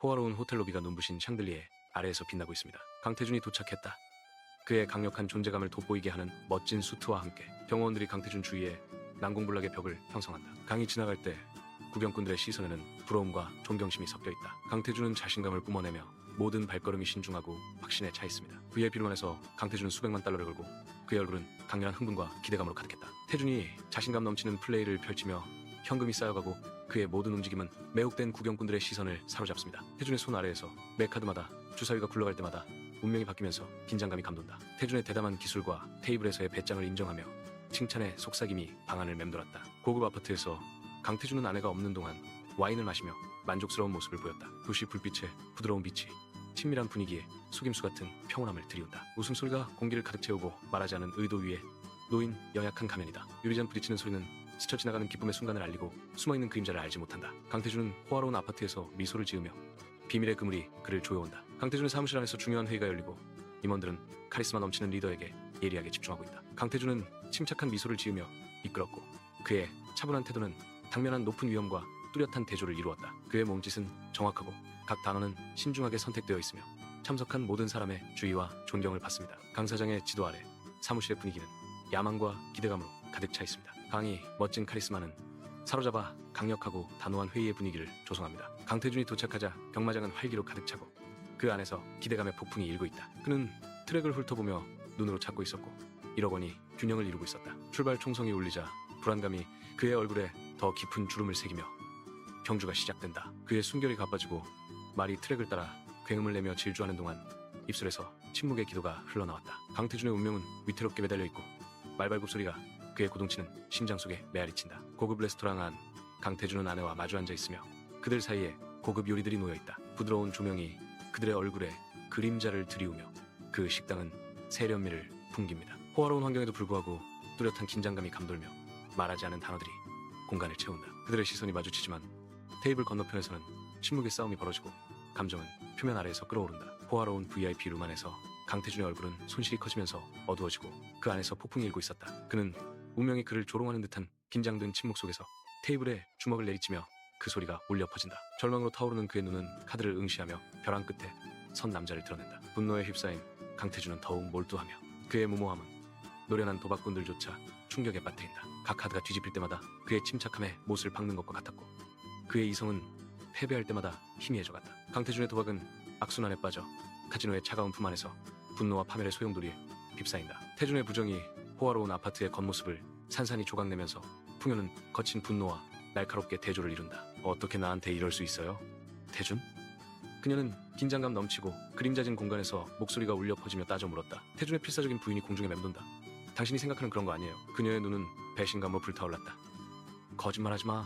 호화로운 호텔 로비가 눈부신 샹들리에 아래에서 빛나고 있습니다. 강태준이 도착했다. 그의 강력한 존재감을 돋보이게 하는 멋진 수트와 함께 경호원들이 강태준 주위에 난공불락의 벽을 형성한다. 강이 지나갈 때 구경꾼들의 시선에는 부러움과 존경심이 섞여있다. 강태준은 자신감을 뿜어내며 모든 발걸음이 신중하고 확신에 차 있습니다. VIP룸안에서 강태준은 수백만 달러를 걸고 그의 얼굴은 강렬한 흥분과 기대감으로 가득했다. 태준이 자신감 넘치는 플레이를 펼치며 현금이 쌓여가고 그의 모든 움직임은 매혹된 구경꾼들의 시선을 사로잡습니다. 태준의 손 아래에서 매 카드마다 주사위가 굴러갈 때마다 운명이 바뀌면서 긴장감이 감돈다. 태준의 대담한 기술과 테이블에서의 배짱을 인정하며 칭찬의 속삭임이 방안을 맴돌았다. 고급 아파트에서 강태준은 아내가 없는 동안 와인을 마시며 만족스러운 모습을 보였다. 도시 불빛에 부드러운 빛이 친밀한 분위기에 속임수 같은 평온함을 드리운다. 웃음소리가 공기를 가득 채우고 말하지 않은 의도 위에 놓인 연약한 가면이다. 유리잔 부딪히는 소리는 스쳐 지나가는 기쁨의 순간을 알리고 숨어있는 그림자를 알지 못한다. 강태준은 호화로운 아파트에서 미소를 지으며 비밀의 그물이 그를 조여온다. 강태준의 사무실 안에서 중요한 회의가 열리고 임원들은 카리스마 넘치는 리더에게 예리하게 집중하고 있다. 강태준은 침착한 미소를 지으며 이끌었고 그의 차분한 태도는 당면한 높은 위엄과 뚜렷한 대조를 이루었다. 그의 몸짓은 정확하고 각 단어는 신중하게 선택되어 있으며 참석한 모든 사람의 주의와 존경을 받습니다. 강 사장의 지도 아래 사무실의 분위기는 야망과 기대감으로 가득 차 있습니다. 강이 멋진 카리스마는 사로잡아 강력하고 단호한 회의의 분위기를 조성합니다. 강태준이 도착하자 경마장은 활기로 가득 차고 그 안에서 기대감의 폭풍이 일고 있다. 그는 트랙을 훑어보며 눈으로 찾고 있었고 1억 원이 균형을 이루고 있었다. 출발 총성이 울리자 불안감이 그의 얼굴에 더 깊은 주름을 새기며 경주가 시작된다. 그의 숨결이 가빠지고 말이 트랙을 따라 굉음을 내며 질주하는 동안 입술에서 침묵의 기도가 흘러나왔다. 강태준의 운명은 위태롭게 매달려 있고 말발굽 소리가 그의 고동치는 심장 속에 메아리친다. 고급 레스토랑 안 강태준은 아내와 마주 앉아 있으며 그들 사이에 고급 요리들이 놓여있다. 부드러운 조명이 그들의 얼굴에 그림자를 드리우며 그 식당은 세련미를 풍깁니다. 호화로운 환경에도 불구하고 뚜렷한 긴장감이 감돌며 말하지 않은 단어들이 공간을 채운다. 그들의 시선이 마주치지만 테이블 건너편에서는 침묵의 싸움이 벌어지고 감정은 표면 아래에서 끓어오른다. 호화로운 VIP 룸 안에서 강태준의 얼굴은 손실이 커지면서 어두워지고 그 안에서 폭풍이 일고 있었다. 그는 운명이 그를 조롱하는 듯한 긴장된 침묵 속에서 테이블에 주먹을 내리치며 그 소리가 울려 퍼진다. 절망으로 타오르는 그의 눈은 카드를 응시하며 벼랑 끝에 선 남자를 드러낸다. 분노에 휩싸인 강태준은 더욱 몰두하며 그의 무모함은 노련한 도박꾼들조차 충격에 빠뜨린다. 각 카드가 뒤집힐 때마다 그의 침착함에 못을 박는 것과 같았고 그의 이성은 패배할 때마다 희미해져갔다. 강태준의 도박은 악순환에 빠져 카지노의 차가운 품 안에서 분노와 파멸의 소용돌이에 휩싸인다. 태준의 부정이 호화로운 아파트의 겉모습을 산산이 조각내면서 풍요는 거친 분노와 날카롭게 대조를 이룬다. 어떻게 나한테 이럴 수 있어요? 태준? 그녀는 긴장감 넘치고 그림자진 공간에서 목소리가 울려 퍼지며 따져 물었다. 태준의 필사적인 부인이 공중에 맴돈다. 당신이 생각하는 그런 거 아니에요. 그녀의 눈은 배신감으로 불타올랐다. 거짓말하지 마.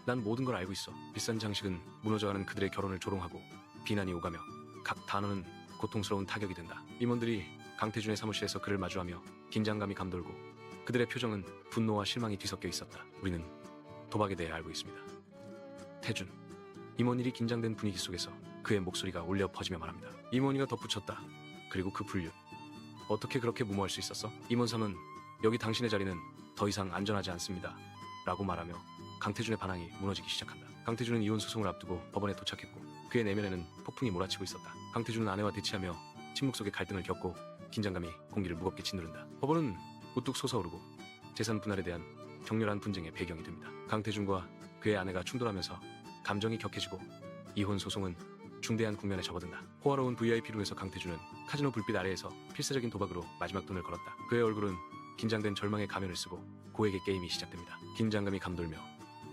난 모든 걸 알고 있어. 비싼 장식은 무너져가는 그들의 결혼을 조롱하고 비난이 오가며 각 단어는 고통스러운 타격이 된다. 임원들이 강태준의 사무실에서 그를 마주하며 긴장감이 감돌고 그들의 표정은 분노와 실망이 뒤섞여 있었다. 우리는 도박에 대해 알고 있습니다. 태준. 임원일이 긴장된 분위기 속에서 그의 목소리가 울려 퍼지며 말합니다. 임원이가 덧붙였다. 그리고 그 불륜. 어떻게 그렇게 무모할 수 있었어? 임원 3은 여기 당신의 자리는 더 이상 안전하지 않습니다. 라고 말하며 강태준의 반항이 무너지기 시작한다. 강태준은 이혼 소송을 앞두고 법원에 도착했고 그의 내면에는 폭풍이 몰아치고 있었다. 강태준은 아내와 대치하며 침묵 속의 갈등을 겪고 긴장감이 공기를 무겁게 짓누른다. 법원은 우뚝 솟아오르고 재산 분할에 대한 격렬한 분쟁의 배경이 됩니다. 강태준과 그의 아내가 충돌하면서 감정이 격해지고 이혼 소송은 중대한 국면에 접어든다. 호화로운 VIP룸에서 강태준은 카지노 불빛 아래에서 필사적인 도박으로 마지막 돈을 걸었다. 그의 얼굴은 긴장된 절망의 가면을 쓰고 고액의 게임이 시작됩니다. 긴장감이 감돌며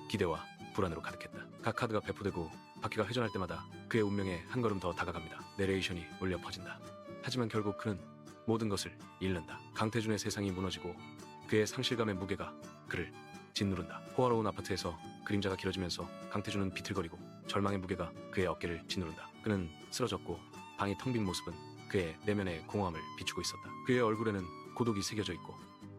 기대와 불안으로 가득했다. 각 카드가 배포되고 바퀴가 회전할 때마다 그의 운명에 한 걸음 더 다가갑니다. 내레이션이 울려 퍼진다. 하지만 결국 그는 모든 것을 잃는다. 강태준의 세상이 무너지고 그의 상실감의 무게가 그를 짓누른다. 호화로운 아파트에서 그림자가 길어지면서 강태준은 비틀거리고 절망의 무게가 그의 어깨를 짓누른다. 그는 쓰러졌고 방이 텅 빈 모습은 그의 내면의 공허함을 비추고 있었다. 그의 얼굴에는 고독이 새겨져 있고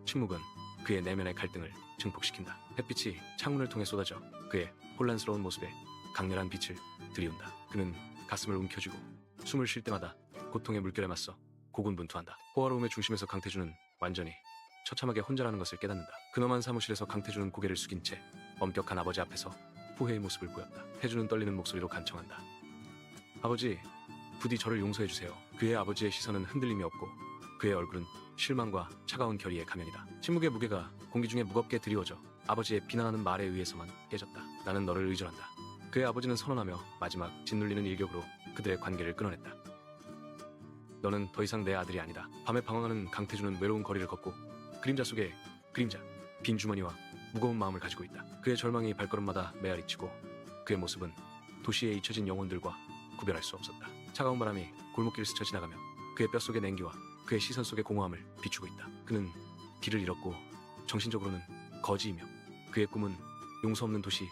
침묵은 그의 내면의 갈등을 증폭시킨다. 햇빛이 창문을 통해 쏟아져 그의 혼란스러운 모습에 강렬한 빛을 들이운다. 그는 가슴을 움켜쥐고 숨을 쉴 때마다 고통의 물결에 맞서 고군분투한다. 호화로움의 중심에서 강태준은 완전히 처참하게 혼자라는 것을 깨닫는다. 근엄한 사무실에서 강태준은 고개를 숙인 채 엄격한 아버지 앞에서 후회의 모습을 보였다. 태준은 떨리는 목소리로 간청한다. 아버지, 부디 저를 용서해 주세요. 그의 아버지의 시선은 흔들림이 없고 그의 얼굴은 실망과 차가운 결의의 가면이다. 침묵의 무게가 공기 중에 무겁게 드리워져 아버지의 비난하는 말에 의해서만 깨졌다. 나는 너를 의존한다. 그의 아버지는 선언하며 마지막 짓눌리는 일격으로 그들의 관계를 끊어냈다. 너는 더 이상 내 아들이 아니다. 밤에 방황하는 강태준은 외로운 거리를 걷고 그림자 속에 그림자, 빈 주머니와 무거운 마음을 가지고 있다. 그의 절망이 발걸음마다 메아리치고 그의 모습은 도시에 잊혀진 영혼들과 구별할 수 없었다. 차가운 바람이 골목길을 스쳐 지나가며 그의 뼛속의 냉기와 그의 시선 속의 공허함을 비추고 있다. 그는 길을 잃었고 정신적으로는 거지이며 그의 꿈은 용서 없는 도시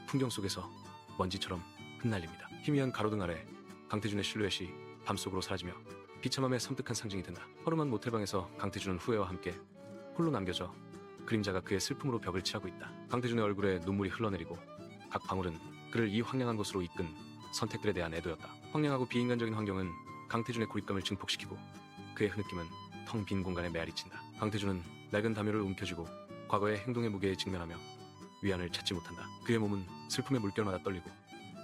풍경 속에서 먼지처럼 흩날립니다. 희미한 가로등 아래 강태준의 실루엣이 밤속으로 사라지며 비참함의 섬뜩한 상징이 된다. 허름한 모텔방에서 강태준은 후회와 함께 홀로 남겨져 그림자가 그의 슬픔으로 벽을 칠하고 있다. 강태준의 얼굴에 눈물이 흘러내리고 각 방울은 그를 이 황량한 곳으로 이끈 선택들에 대한 애도였다. 황량하고 비인간적인 환경은 강태준의 고립감을 증폭시키고 그의 흐느낌은 텅 빈 공간에 메아리친다. 강태준은 낡은 담요를 움켜쥐고 과거의 행동의 무게에 직면하며 위안을 찾지 못한다. 그의 몸은 슬픔의 물결마다 떨리고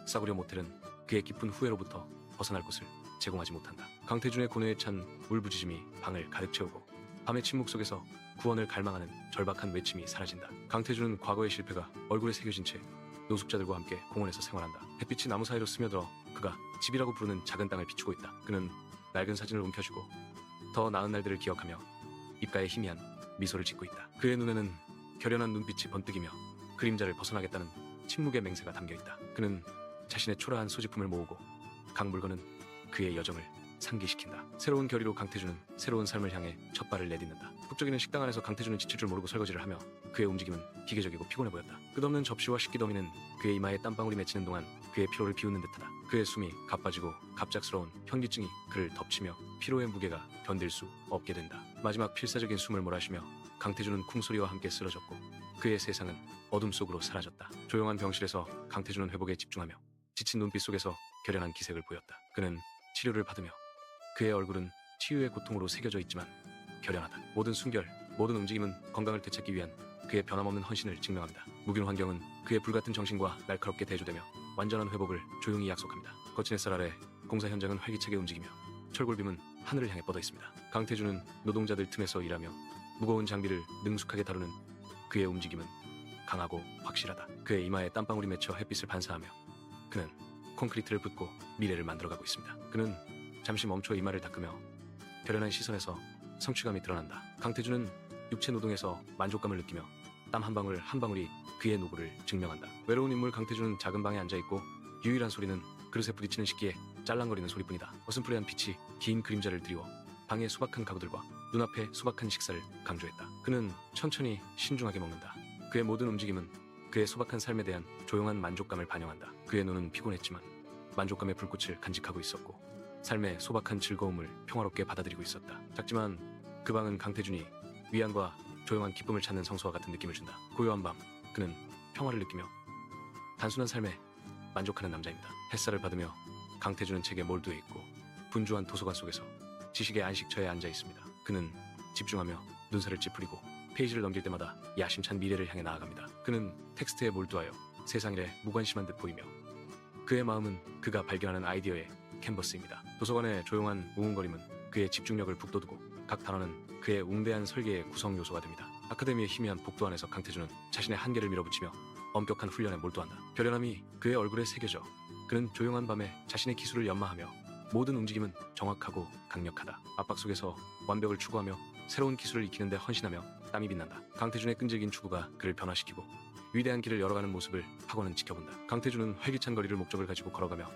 싸구려 모텔은 그의 깊은 후회로부터 벗어날 곳을 제공하지 못한다. 강태준의 고뇌에 찬 울부짖음이 방을 가득 채우고 밤의 침묵 속에서 구원을 갈망하는 절박한 외침이 사라진다. 강태준은 과거의 실패가 얼굴에 새겨진 채 노숙자들과 함께 공원에서 생활한다. 햇빛이 나무 사이로 스며들어 그가 집이라고 부르는 작은 땅을 비추고 있다. 그는 낡은 사진을 움켜쥐고 더 나은 날들을 기억하며 입가에 희미한 미소를 짓고 있다. 그의 눈에는 결연한 눈빛이 번뜩이며 그림자를 벗어나겠다는 침묵의 맹세가 담겨있다. 그는 자신의 초라한 소지품을 모으고 각 물건은 그의 여정을 상기시킨다. 새로운 결의로 강태준은 새로운 삶을 향해 첫 발을 내딛는다. 북적이는 식당 안에서 강태준은 지칠 줄 모르고 설거지를 하며 그의 움직임은 기계적이고 피곤해 보였다. 끝없는 접시와 식기 더미는 그의 이마에 땀방울이 맺히는 동안 그의 피로를 비웃는 듯하다. 그의 숨이 가빠지고 갑작스러운 현기증이 그를 덮치며 피로의 무게가 견딜 수 없게 된다. 마지막 필사적인 숨을 몰아쉬며 강태준은 쿵소리와 함께 쓰러졌고 그의 세상은 어둠 속으로 사라졌다. 조용한 병실에서 강태준은 회복에 집중하며 지친 눈빛 속에서 결연한 기색을 보였다. 그는 치료를 받으며 그의 얼굴은 치유의 고통으로 새겨져 있지만 결연하다. 모든 숨결, 모든 움직임은 건강을 되찾기 위한 그의 변함없는 헌신을 증명합니다. 무균 환경은 그의 불같은 정신과 날카롭게 대조되며 완전한 회복을 조용히 약속합니다. 거친 햇살 아래 공사 현장은 활기차게 움직이며 철골빔은 하늘을 향해 뻗어 있습니다. 강태준은 노동자들 틈에서 일하며 무거운 장비를 능숙하게 다루는 그의 움직임은 강하고 확실하다. 그의 이마에 땀방울이 맺혀 햇빛을 반사하며 그는 콘크리트를 붓고 미래를 만들어가고 있습니다. 그는 잠시 멈춰 이마를 닦으며 결연한 시선에서 성취감이 드러난다. 강태준은 육체 노동에서 만족감을 느끼며 땀 한 방울 한 방울이 그의 노고를 증명한다. 외로운 인물 강태준은 작은 방에 앉아있고 유일한 소리는 그릇에 부딪히는 식기에 짤랑거리는 소리뿐이다. 어슴푸레한 빛이 긴 그림자를 드리워 방의 수박한 가구들과 눈앞의 수박한 식사를 강조했다. 그는 천천히 신중하게 먹는다. 그의 모든 움직임은 그의 소박한 삶에 대한 조용한 만족감을 반영한다. 그의 눈은 피곤했지만 만족감의 불꽃을 간직하고 있었고 삶의 소박한 즐거움을 평화롭게 받아들이고 있었다. 작지만 그 방은 강태준이 위안과 조용한 기쁨을 찾는 성소와 같은 느낌을 준다. 고요한 밤, 그는 평화를 느끼며 단순한 삶에 만족하는 남자입니다. 햇살을 받으며 강태준은 책에 몰두해 있고 분주한 도서관 속에서 지식의 안식처에 앉아 있습니다. 그는 집중하며 눈살을 찌푸리고 페이지를 넘길 때마다 야심찬 미래를 향해 나아갑니다. 그는 텍스트에 몰두하여 세상 일에 무관심한 듯 보이며 그의 마음은 그가 발견하는 아이디어의 캔버스입니다. 도서관의 조용한 웅웅거림은 그의 집중력을 북돋우고 각 단어는 그의 웅대한 설계의 구성 요소가 됩니다. 아카데미의 희미한 복도 안에서 강태준은 자신의 한계를 밀어붙이며 엄격한 훈련에 몰두한다. 결연함이 그의 얼굴에 새겨져 그는 조용한 밤에 자신의 기술을 연마하며 모든 움직임은 정확하고 강력하다. 압박 속에서 완벽을 추구하며 새로운 기술을 익히는데 헌신하며 땀이 빛난다. 강태준의 끈질긴 추구가 그를 변화시키고 위대한 길을 열어가는 모습을 학원은 지켜본다. 강태준은 활기찬 거리를 목적을 가지고 걸어가며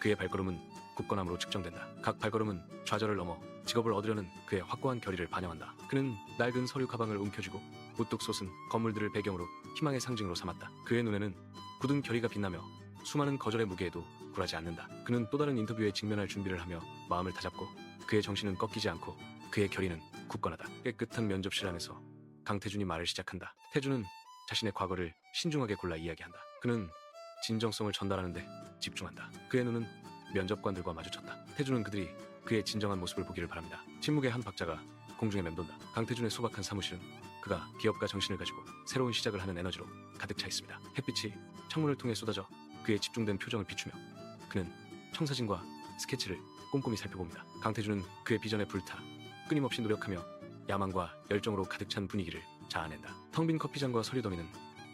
그의 발걸음은 굳건함으로 측정된다. 각 발걸음은 좌절을 넘어 직업을 얻으려는 그의 확고한 결의를 반영한다. 그는 낡은 서류 가방을 움켜쥐고 우뚝 솟은 건물들을 배경으로 희망의 상징으로 삼았다. 그의 눈에는 굳은 결의가 빛나며 수많은 거절의 무게에도 굴하지 않는다. 그는 또 다른 인터뷰에 직면할 준비를 하며 마음을 다잡고 그의 정신은 꺾이지 않고 그의 결의는 굳건하다. 깨끗한 면접실 안에서 강태준이 말을 시작한다. 태준은 자신의 과거를 신중하게 골라 이야기한다. 그는 진정성을 전달하는데 집중한다. 그의 눈은 면접관들과 마주쳤다. 태준은 그들이 그의 진정한 모습을 보기를 바랍니다. 침묵의 한 박자가 공중에 맴돈다. 강태준의 소박한 사무실은 그가 기업가 정신을 가지고 새로운 시작을 하는 에너지로 가득 차 있습니다. 햇빛이 창문을 통해 쏟아져 그의 집중된 표정을 비추며 그는 청사진과 스케치를 꼼꼼히 살펴봅니다. 강태준은 그의 비전에 불타 끊임없이 노력하며 야망과 열정으로 가득 찬 분위기를 자아낸다. 텅 빈 커피잔과 서류 더미는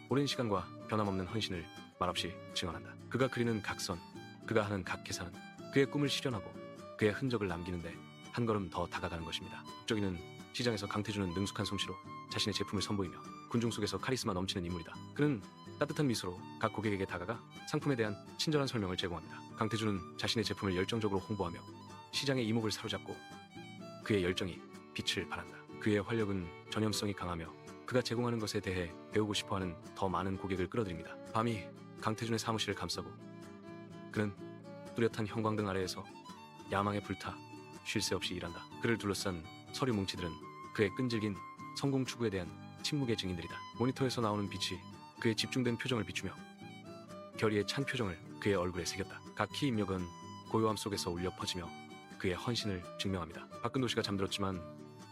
오랜 시간과 변함없는 헌신을 말없이 증언한다. 그가 그리는 각 선, 그가 하는 각 계산은 그의 꿈을 실현하고 그의 흔적을 남기는데 한 걸음 더 다가가는 것입니다. 북적이는 시장에서 강태준은 능숙한 솜씨로 자신의 제품을 선보이며 군중 속에서 카리스마 넘치는 인물이다. 그는 따뜻한 미소로 각 고객에게 다가가 상품에 대한 친절한 설명을 제공합니다. 강태준은 자신의 제품을 열정적으로 홍보하며 시장의 이목을 사로잡고 그의 열정이 빛을 발한다. 그의 활력은 전염성이 강하며 그가 제공하는 것에 대해 배우고 싶어하는 더 많은 고객을 끌어들입니다. 밤이 강태준의 사무실을 감싸고 그는 뚜렷한 형광등 아래에서 야망에 불타 쉴 새 없이 일한다. 그를 둘러싼 서류 뭉치들은 그의 끈질긴 성공 추구에 대한 침묵의 증인들이다. 모니터에서 나오는 빛이 그의 집중된 표정을 비추며 결의의 찬 표정을 그의 얼굴에 새겼다. 각 키 입력은 고요함 속에서 울려 퍼지며 그의 헌신을 증명합니다. 밖은 도시가 잠들었지만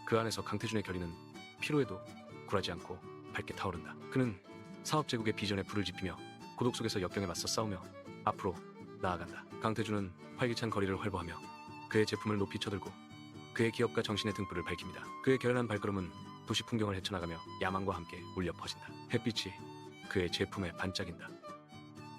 그 안에서 강태준의 결의는 피로에도 굴하지 않고 밝게 타오른다. 그는 사업 제국의 비전에 불을 지피며 고독 속에서 역경에 맞서 싸우며 앞으로 나아간다. 강태준은 활기찬 거리를 활보하며 그의 제품을 높이 쳐들고 그의 기업과 정신의 등불을 밝힙니다. 그의 결연한 발걸음은 도시 풍경을 헤쳐나가며 야망과 함께 울려 퍼진다. 햇빛이 그의 제품에 반짝인다.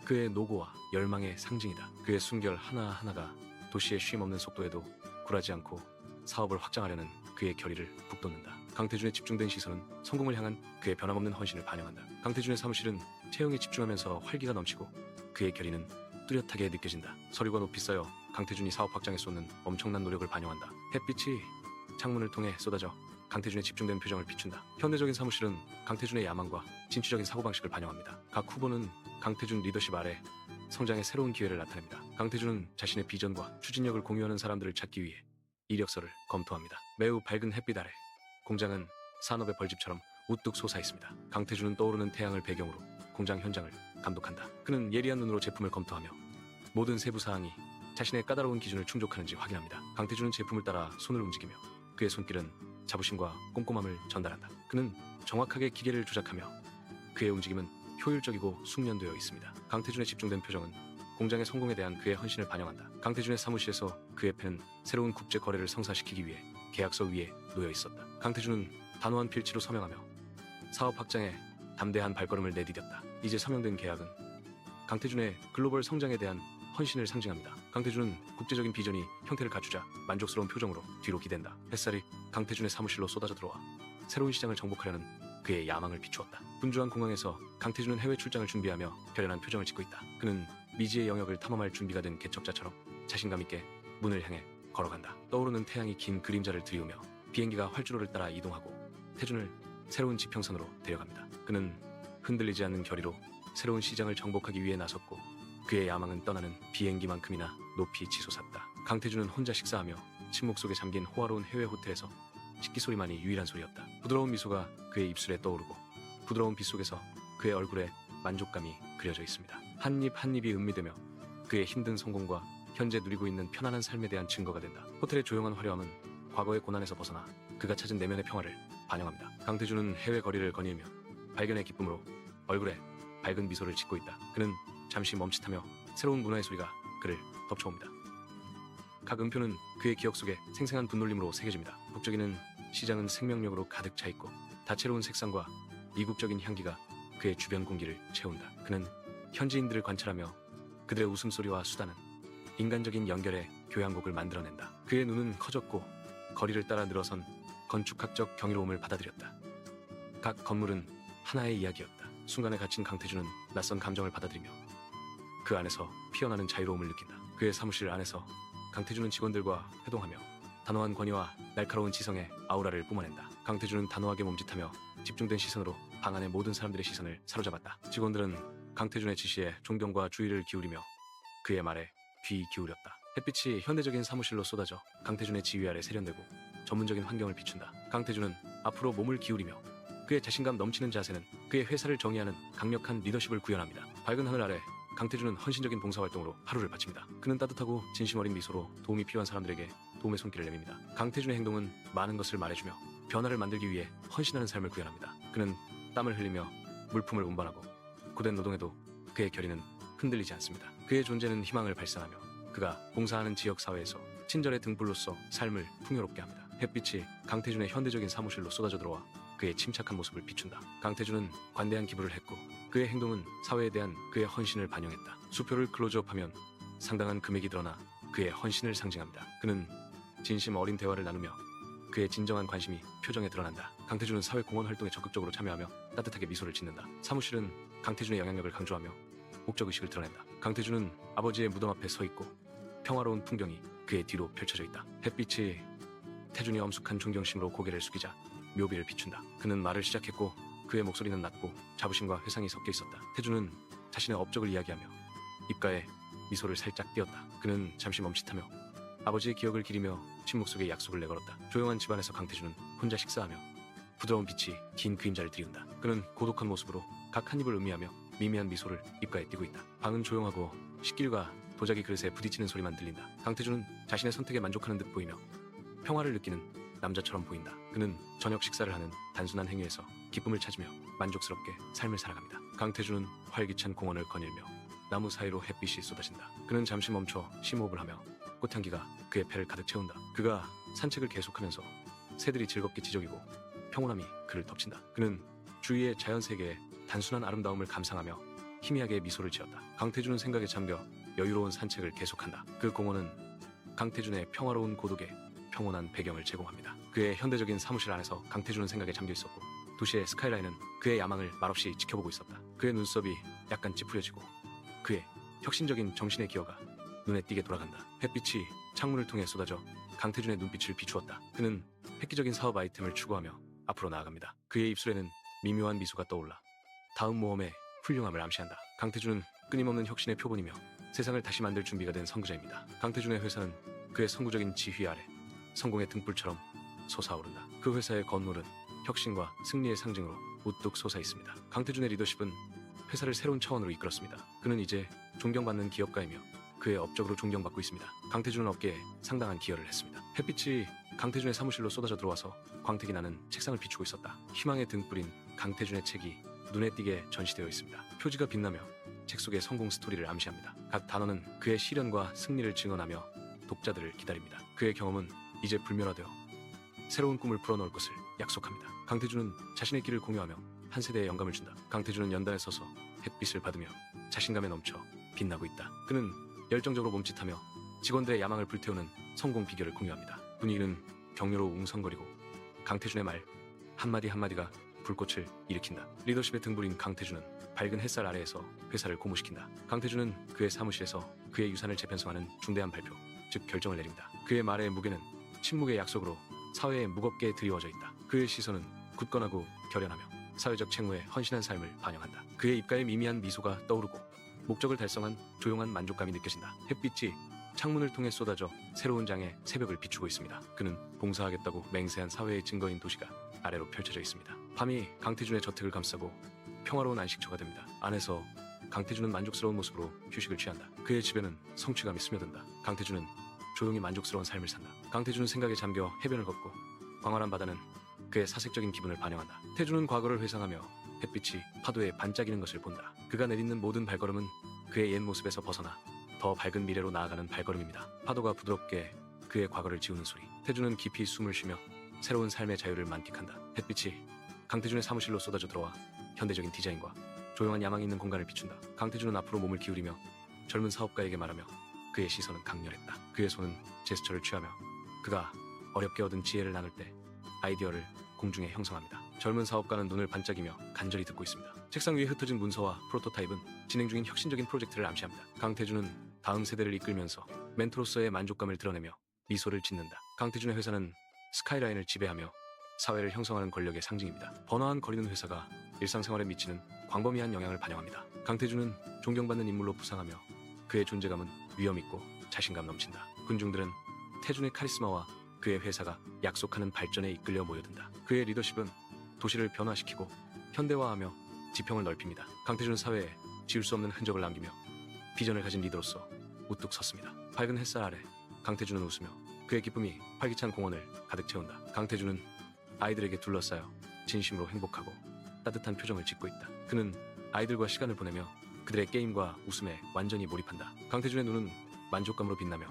그의 노고와 열망의 상징이다. 그의 순결 하나하나가 도시의 쉼없는 속도에도 굴하지 않고 사업을 확장하려는 그의 결의를 북돋는다. 강태준의 집중된 시선은 성공을 향한 그의 변함없는 헌신을 반영한다. 강태준의 사무실은 채용에 집중하면서 활기가 넘치고 그의 결의는 뚜렷하게 느껴진다. 서류가 높이 쌓여 강태준이 사업 확장에 쏟는 엄청난 노력을 반영한다. 햇빛이 창문을 통해 쏟아져 강태준의 집중된 표정을 비춘다. 현대적인 사무실은 강태준의 야망과 진취적인 사고방식을 반영합니다. 각 후보는 강태준 리더십 아래 성장의 새로운 기회를 나타냅니다. 강태준은 자신의 비전과 추진력을 공유하는 사람들을 찾기 위해 이력서를 검토합니다. 매우 밝은 햇빛 아래 공장은 산업의 벌집처럼 우뚝 솟아 있습니다. 강태준은 떠오르는 태양을 배경으로 공장 현장을 감독한다. 그는 예리한 눈으로 제품을 검토하며 모든 세부 사항이 자신의 까다로운 기준을 충족하는지 확인합니다. 강태준은 제품을 따라 손을 움직이며 그의 손길은 자부심과 꼼꼼함을 전달한다. 그는 정확하게 기계를 조작하며 그의 움직임은 효율적이고 숙련되어 있습니다. 강태준의 집중된 표정은 공장의 성공에 대한 그의 헌신을 반영한다. 강태준의 사무실에서 그의 펜은 새로운 국제 거래를 성사시키기 위해 계약서 위에 놓여 있었다. 강태준은 단호한 필지로 서명하며 사업 확장에 담대한 발걸음을 내디뎠다. 이제 서명된 계약은 강태준의 글로벌 성장에 대한 헌신을 상징합니다. 강태준은 국제적인 비전이 형태를 갖추자 만족스러운 표정으로 뒤로 기댄다. 햇살이 강태준의 사무실로 쏟아져 들어와 새로운 시장을 정복하려는 그의 야망을 비추었다. 분주한 공항에서 강태준은 해외 출장을 준비하며 결연한 표정을 짓고 있다. 그는 미지의 영역을 탐험할 준비가 된 개척자처럼 자신감 있게 문을 향해 걸어간다. 떠오르는 태양이 긴 그림자를 드리우며 비행기가 활주로를 따라 이동하고 태준을 새로운 지평선으로 데려갑니다. 그는 흔들리지 않는 결의로 새로운 시장을 정복하기 위해 나섰고 그의 야망은 떠나는 비행기만큼이나 높이 치솟았다. 강태준은 혼자 식사하며 침묵 속에 잠긴 호화로운 해외 호텔에서 식기 소리만이 유일한 소리였다. 부드러운 미소가 그의 입술에 떠오르고 부드러운 빛 속에서 그의 얼굴에 만족감이 그려져 있습니다. 한 입 한 입이 음미되며 그의 힘든 성공과 현재 누리고 있는 편안한 삶에 대한 증거가 된다. 호텔의 조용한 화려함은 과거의 고난에서 벗어나 그가 찾은 내면의 평화를 반영합니다. 강태준은 해외 거리를 거닐며 발견의 기쁨으로 얼굴에 밝은 미소를 짓고 있다. 그는 잠시 멈칫하며 새로운 문화의 소리가 그를 덮쳐옵니다. 각 음표는 그의 기억 속에 생생한 분놀림으로 새겨집니다. 북적이는 시장은 생명력으로 가득 차 있고 다채로운 색상과 이국적인 향기가 그의 주변 공기를 채운다. 그는 현지인들을 관찰하며 그들의 웃음소리와 수다는 인간적인 연결의 교향곡을 만들어낸다. 그의 눈은 커졌고 거리를 따라 늘어선 건축학적 경이로움을 받아들였다. 각 건물은 하나의 이야기였다. 순간에 갇힌 강태준은 낯선 감정을 받아들이며 그 안에서 피어나는 자유로움을 느낀다. 그의 사무실 안에서 강태준은 직원들과 회동하며 단호한 권위와 날카로운 지성의 아우라를 뿜어낸다. 강태준은 단호하게 몸짓하며 집중된 시선으로 방 안의 모든 사람들의 시선을 사로잡았다. 직원들은 강태준의 지시에 존경과 주의를 기울이며 그의 말에 귀 기울였다. 햇빛이 현대적인 사무실로 쏟아져 강태준의 지휘 아래 세련되고 전문적인 환경을 비춘다. 강태준은 앞으로 몸을 기울이며 그의 자신감 넘치는 자세는 그의 회사를 정의하는 강력한 리더십을 구현합니다. 밝은 하늘 아래 강태준은 헌신적인 봉사활동으로 하루를 바칩니다. 그는 따뜻하고 진심 어린 미소로 도움이 필요한 사람들에게 도움의 손길을 내밉니다. 강태준의 행동은 많은 것을 말해주며 변화를 만들기 위해 헌신하는 삶을 구현합니다. 그는 땀을 흘리며 물품을 운반하고 고된 노동에도 그의 결의는 흔들리지 않습니다. 그의 존재는 희망을 발산하며 그가 봉사하는 지역 사회에서 친절의 등불로서 삶을 풍요롭게 합니다. 햇빛이 강태준의 현대적인 사무실로 쏟아져 들어와 그의 침착한 모습을 비춘다. 강태준은 관대한 기부를 했고 그의 행동은 사회에 대한 그의 헌신을 반영했다. 수표를 클로즈업하면 상당한 금액이 드러나 그의 헌신을 상징합니다. 그는 진심 어린 대화를 나누며 그의 진정한 관심이 표정에 드러난다. 강태준은 사회 공헌 활동에 적극적으로 참여하며 따뜻하게 미소를 짓는다. 사무실은 강태준의 영향력을 강조하며 목적의식을 드러낸다. 강태준은 아버지의 무덤 앞에 서 있고 평화로운 풍경이 그의 뒤로 펼쳐져 있다. 햇빛이 태준이 엄숙한 존경심으로 고개를 숙이자 묘비를 비춘다. 그는 말을 시작했고 그의 목소리는 낮고 자부심과 회상이 섞여 있었다. 태준은 자신의 업적을 이야기하며 입가에 미소를 살짝 띄었다. 그는 잠시 멈칫하며 아버지의 기억을 기리며 침묵 속에 약속을 내걸었다. 조용한 집안에서 강태준은 혼자 식사하며 부드러운 빛이 긴 그림자를 드리운다. 그는 고독한 모습으로 각 한 입을 음미하며 미미한 미소를 입가에 띠고 있다. 방은 조용하고 식길과 도자기 그릇에 부딪히는 소리만 들린다. 강태준은 자신의 선택에 만족하는 듯 보이며 평화를 느끼는 남자처럼 보인다. 그는 저녁 식사를 하는 단순한 행위에서 기쁨을 찾으며 만족스럽게 삶을 살아갑니다. 강태준은 활기찬 공원을 거닐며 나무 사이로 햇빛이 쏟아진다. 그는 잠시 멈춰 심호흡을 하며 꽃향기가 그의 폐를 가득 채운다. 그가 산책을 계속하면서 새들이 즐겁게 지저귀고 평온함이 그를 덮친다. 그는 주위의 자연세계의 단순한 아름다움을 감상하며 희미하게 미소를 지었다. 강태준은 생각에 잠겨 여유로운 산책을 계속한다. 그 공원은 강태준의 평화로운 고독에 평온한 배경을 제공합니다. 그의 현대적인 사무실 안에서 강태준은 생각에 잠겨 있었고 도시의 스카이라인은 그의 야망을 말없이 지켜보고 있었다. 그의 눈썹이 약간 찌푸려지고 그의 혁신적인 정신의 기어가 눈에 띄게 돌아간다. 햇빛이 창문을 통해 쏟아져 강태준의 눈빛을 비추었다. 그는 획기적인 사업 아이템을 추구하며 앞으로 나아갑니다. 그의 입술에는 미묘한 미소가 떠올라 다음 모험의 훌륭함을 암시한다. 강태준은 끊임없는 혁신의 표본이며 세상을 다시 만들 준비가 된 선구자입니다. 강태준의 회사는 그의 선구적인 지휘 아래 성공의 등불처럼 솟아오른다. 그 회사의 건물은 혁신과 승리의 상징으로 우뚝 솟아 있습니다. 강태준의 리더십은 회사를 새로운 차원으로 이끌었습니다. 그는 이제 존경받는 기업가이며 그의 업적으로 존경받고 있습니다. 강태준은 업계에 상당한 기여를 했습니다. 햇빛이 강태준의 사무실로 쏟아져 들어와서 광택이 나는 책상을 비추고 있었다. 희망의 등불인 강태준의 책이 눈에 띄게 전시되어 있습니다. 표지가 빛나며 책 속의 성공 스토리를 암시합니다. 각 단어는 그의 시련과 승리를 증언하며 독자들을 기다립니다. 그의 경험은 이제 불멸화되어 새로운 꿈을 불어넣을 것을 약속합니다. 강태준은 자신의 길을 공유하며 한 세대에 영감을 준다. 강태준은 연단에 서서 햇빛을 받으며 자신감에 넘쳐 빛나고 있다. 그는 열정적으로 몸짓하며 직원들의 야망을 불태우는 성공 비결을 공유합니다. 분위기는 격려로 웅성거리고 강태준의 말 한마디 한마디가 불꽃을 일으킨다. 리더십의 등불인 강태준은 밝은 햇살 아래에서 회사를 고무시킨다. 강태준은 그의 사무실에서 그의 유산을 재편성하는 중대한 발표, 즉 결정을 내립니다. 그의 말의 무게는 침묵의 약속으로 사회에 무겁게 드리워져 있다. 그의 시선은 굳건하고 결연하며 사회적 책무에 헌신한 삶을 반영한다. 그의 입가에 미미한 미소가 떠오르고 목적을 달성한 조용한 만족감이 느껴진다. 햇빛이 창문을 통해 쏟아져 새로운 장의 새벽을 비추고 있습니다. 그는 봉사하겠다고 맹세한 사회의 증거인 도시가 아래로 펼쳐져 있습니다. 밤이 강태준의 저택을 감싸고 평화로운 안식처가 됩니다. 안에서 강태준은 만족스러운 모습으로 휴식을 취한다. 그의 집에는 성취감이 스며든다. 강태준은 조용히 만족스러운 삶을 산다. 강태준은 생각에 잠겨 해변을 걷고 광활한 바다는 그의 사색적인 기분을 반영한다. 태준은 과거를 회상하며 햇빛이 파도에 반짝이는 것을 본다. 그가 내딛는 모든 발걸음은 그의 옛 모습에서 벗어나 더 밝은 미래로 나아가는 발걸음입니다. 파도가 부드럽게 그의 과거를 지우는 소리. 태준은 깊이 숨을 쉬며 새로운 삶의 자유를 만끽한다. 햇빛이 강태준의 사무실로 쏟아져 들어와 현대적인 디자인과 조용한 야망이 있는 공간을 비춘다. 강태준은 앞으로 몸을 기울이며 젊은 사업가에게 말하며 그의 시선은 강렬했다. 그의 손은 제스처를 취하며 그가 어렵게 얻은 지혜를 나눌 때 아이디어를 공중에 형성합니다. 젊은 사업가는 눈을 반짝이며 간절히 듣고 있습니다. 책상 위에 흩어진 문서와 프로토타입은 진행 중인 혁신적인 프로젝트를 암시합니다. 강태준은 다음 세대를 이끌면서 멘토로서의 만족감을 드러내며 미소를 짓는다. 강태준의 회사는 스카이라인을 지배하며 사회를 형성하는 권력의 상징입니다. 번화한 거리는 회사가 일상생활에 미치는 광범위한 영향을 반영합니다. 강태준은 존경받는 인물로 부상하며 그의 존재감은 위엄있고 자신감 넘친다. 군중들은 태준의 카리스마와 그의 회사가 약속하는 발전에 이끌려 모여든다. 그의 리더십은 도시를 변화시키고 현대화하며 지평을 넓힙니다. 강태준은 사회에 지울 수 없는 흔적을 남기며 비전을 가진 리더로서 우뚝 섰습니다. 밝은 햇살 아래 강태준은 웃으며 그의 기쁨이 활기찬 공원을 가득 채운다. 강태준은 아이들에게 둘러싸여 진심으로 행복하고 따뜻한 표정을 짓고 있다. 그는 아이들과 시간을 보내며 그들의 게임과 웃음에 완전히 몰입한다. 강태준의 눈은 만족감으로 빛나며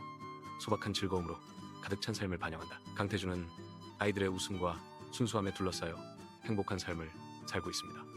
소박한 즐거움으로 가득 찬 삶을 반영한다. 강태준은 아이들의 웃음과 순수함에 둘러싸여 행복한 삶을 살고 있습니다.